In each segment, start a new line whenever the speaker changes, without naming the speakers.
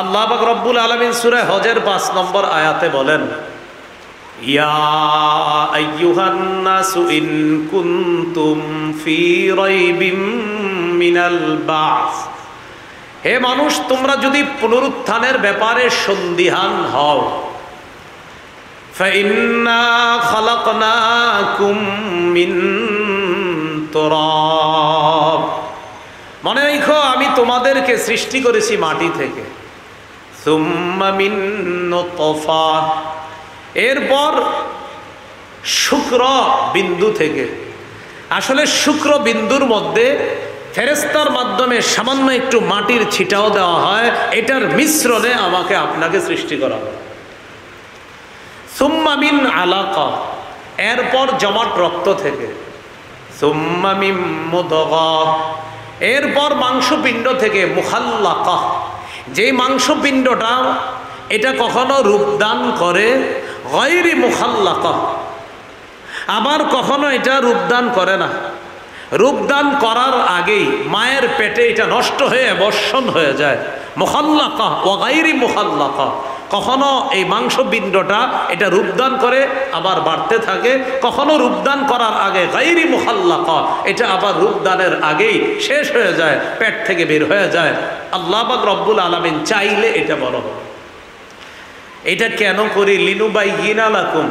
আল্লাহ পাক রব্বুল আলামিন সূরা হজের 5 নম্বর আয়াতে বলেন, ইয়া আইয়ুহান নাসু ইন কুনতুম ফি রাইবিম মিনাল বাস। হে মানুষ, তোমরা যদি পুনরুত্থানের ব্যাপারে সন্দিহান হও, ফাইন্না খালাকনাকুম মিন তুরাব, মনে রেখো আমি তোমাদেরকে সৃষ্টি করেছি মাটি থেকে। সুম্মা মিন নুতফা, এরপর শুক্র বিন্দু থেকে। আসলে শুক্র বিন্দুর মধ্যে ফেরেশতার মাধ্যমে সামান্য একটু মাটির ছিটাও দেওয়া হয়, এটার মিশ্রণে আমাকে আপনাকে সৃষ্টি করা হয়। সুম্মা মিন আলাকা, এরপর জমাট রক্ত থেকে। সুম্মা মিন মুদগা, এরপর মাংসপিণ্ড থেকে। মুখাল্লাকা, যেই মাংসপিণ্ডটা এটা কখনো রূপদান করে, গায়রি মুখাল্লাকা, আবার কখনো এটা রূপদান করে না। রূপদান করার আগেই মায়ের পেটে এটা নষ্ট হয়ে বর্ষণ হয়ে যায়। মুখাল্লাকা ও গায়রি মুখাল্লাকা, কখনো এই মাংসপিণ্ডটা এটা রূপদান করে আবার বাড়তে থাকে, কখনো রূপদান করার আগে গায়রি মুখাল্লাকা, এটা আবার রূপদানের আগেই শেষ হয়ে যায়, পেট থেকে বের হয়ে যায়। আল্লাহ পাক রব্বুল আলামিন চাইলে এটা বড় হবে। এটা কেন করি? লিনুবাইয়িনা লাকুম,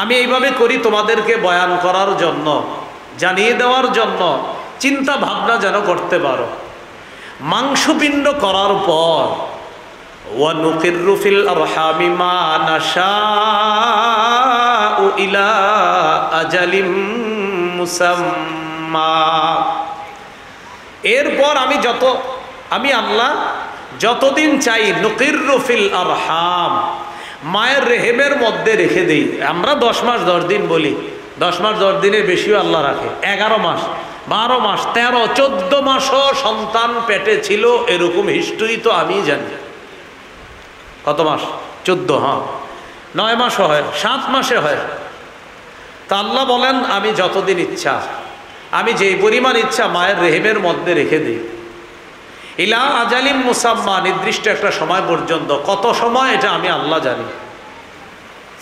আমি এইভাবে করি তোমাদেরকে বয়ান করার জন্য, জানিয়ে দেওয়ার জন্য, চিন্তা ভাবনা যেন করতে পারো। মাংসপিণ্ড করার পর ওয়ানুকিররু ফিল আরহামি মা নাশাউ ইলা আজালিম মুসাম্মা, এরপর আমি আল্লাহ যতদিন চাই নুকিররু ফিল আরহাম, মায়ের রেহেমের মধ্যে রেখে দেই। আমরা 10 মাস 10 দিন বলি, 10 মাস 10 দিনের বেশিও আল্লাহ রাখে। 11 মাস 12 মাস 13 14 মাসও সন্তান পেটে ছিল, এরকম হিস্ট্রি তো আমি জানি। কত মাস? 14, হ্যাঁ 9 মাসও হয়, 7 মাসে হয়। তা আল্লাহ বলেন আমি যতদিন ইচ্ছা, আমি যেই পরিমাণ ইচ্ছা মায়ের রেহেমের মধ্যে রেখে দিই। ইলা আজালিম মুসাম্মা, নির্দিষ্ট একটা সময় পর্যন্ত। কত সময় এটা আমি আল্লাহ জানি।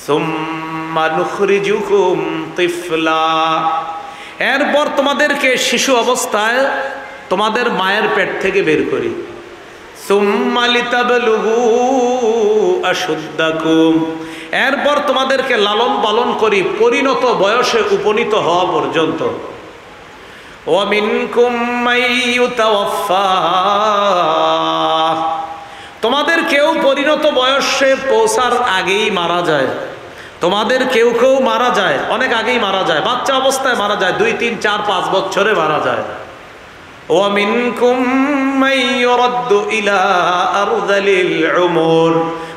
সুম্মা নুখরিজুকুম তিফলা, এরপর তোমাদেরকে শিশু অবস্থায় তোমাদের মায়ের পেট থেকে বের করি। সুম্মা লিতাবলুগু আশুদ্দাকুম, এরপর তোমাদেরকে লালন পালন করি পরিণত বয়সে উপনীত হওয়া পর্যন্ত। ওয়ামিনকুম মাইয়ুতাওয়াফা, তোমাদের কেউ পরিণত বয়সে পৌঁছার আগেই মারা যায়। তোমাদের কেউ কেউ মারা যায় অনেক আগেই মারা যায়, বাচ্চা অবস্থায় মারা যায়, 2, 3, 4, 5 বছরে মারা যায়। ওয়ামিনকুম মাইয়ুরাদ্দু ইলা আরযালিল উমুর,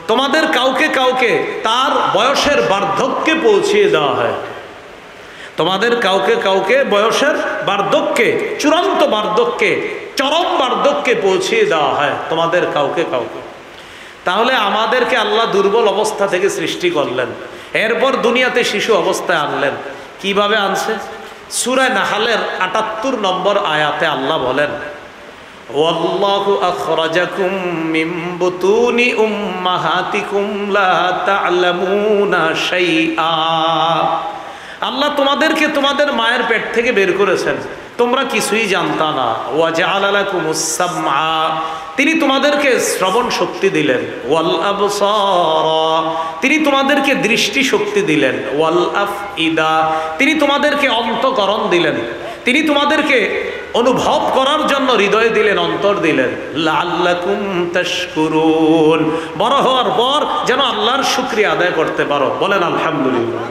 তোমাদের কাউকে কাউকে তার বয়সের বার্ধক্যে পৌঁছিয়ে দেওয়া হয়। তোমাদের কাউকে কাউকে বয়সের বার্ধক্যে, চূড়ান্ত বার্ধক্যে, চরম বার্ধক্যে পৌঁছিয়ে দেওয়া হয় তোমাদের কাউকে কাউকে। তাহলে আমাদেরকে আল্লাহ দুর্বল অবস্থা থেকে সৃষ্টি করলেন, এরপর দুনিয়াতে শিশু অবস্থায় আনলেন। কিভাবে আনছে? সূরা নাহলের ৭৮ নম্বর আয়াতে আল্লাহ বলেন, ওয়াল্লাহু আখরাজাকুম মিন বুতুনি উম্মাহাতিকুম লা তা'লামুনা শাইআ, আল্লাহ তোমাদেরকে তোমাদের মায়ের পেট থেকে বের করেছেন, তোমরা কিছুই জানতা না। ওয়া জাআলা লাকুমুস সামআ, তিনি তোমাদেরকে শ্রবণ শক্তি দিলেন। ওয়াল আবসারা, তিনি তোমাদেরকে দৃষ্টি শক্তি দিলেন। ওয়াল আফইদা, তিনি তোমাদেরকে অন্তঃকরণ দিলেন। তিনি তোমাদেরকে অনুভব করার জন্য হৃদয় দিলেন, অন্তর দিলেন। লাআল্লাকুম তাশকুরুন, বড় হওয়ার পর যেন আল্লাহর শুকরিয়া আদায় করতে পারো। বলেন আলহামদুলিল্লাহ।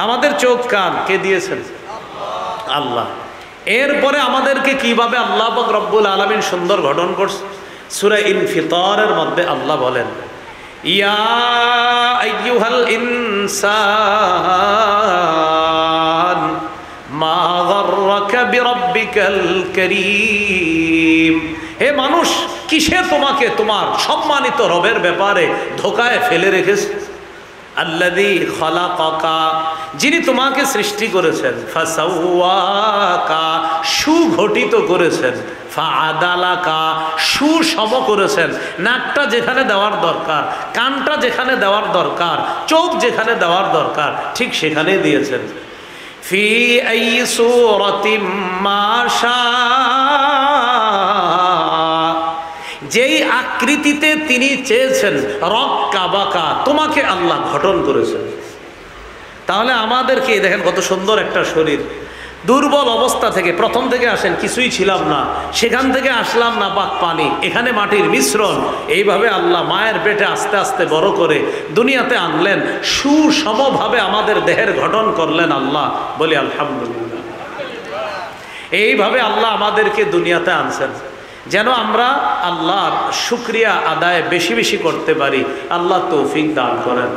আমাদের চোখ কান কে দিয়েছেন? আল্লাহ। এরপরে আমাদেরকে কিভাবে আল্লাহ পাক রব্বুল আলামিন সুন্দর গঠন করছে, সূরা ইনফিতারের মধ্যে আল্লাহ বলেন, ইয়া আইয়ুহাল ইনসান মা গাররাকা বিরাব্বিকাল কারীম, হে মানুষ, কিসে তোমাকে তোমার সম্মানিত রবের ব্যাপারে ধোকায় ফেলে রেখেছে? আল্লাযী খালাকাকা, যিনি তোমাকে সৃষ্টি করেছেন। ফাসাওয়াকা, সুগঠিত করেছেন। ফাআদালাকা, সুসম করেছেন। নাকটা যেখানে দেওয়ার দরকার, কানটা যেখানে দেওয়ার দরকার, চোখ যেখানে দেওয়ার দরকার, ঠিক সেখানেই দিয়েছেন। ফি আই সূরাতিম মা শাআ, যেই আকৃতিতে তিনি চেয়েছেন, রক্কাবাকা, তোমাকে আল্লাহ গঠন করেছেন। তাহলে আমাদেরকে দেখেন কত সুন্দর একটা শরীর, দুর্বল অবস্থা থেকে, প্রথম থেকে আসেন কিছুই ছিলাম না, সেখান থেকে আসলাম না পাক পানি, এখানে মাটির মিশ্রণ, এইভাবে আল্লাহ মায়ের পেটে আস্তে আস্তে বড় করে দুনিয়াতে আনলেন, সুসমভাবে আমাদের দেহের গঠন করলেন আল্লাহ। বলি আলহামদুলিল্লাহ। এইভাবে আল্লাহ আমাদেরকে দুনিয়াতে আনছেন যেন আমরা আল্লাহর শুকরিয়া আদায় বেশি বেশি করতে পারি। আল্লাহ তৌফিক দান করেন।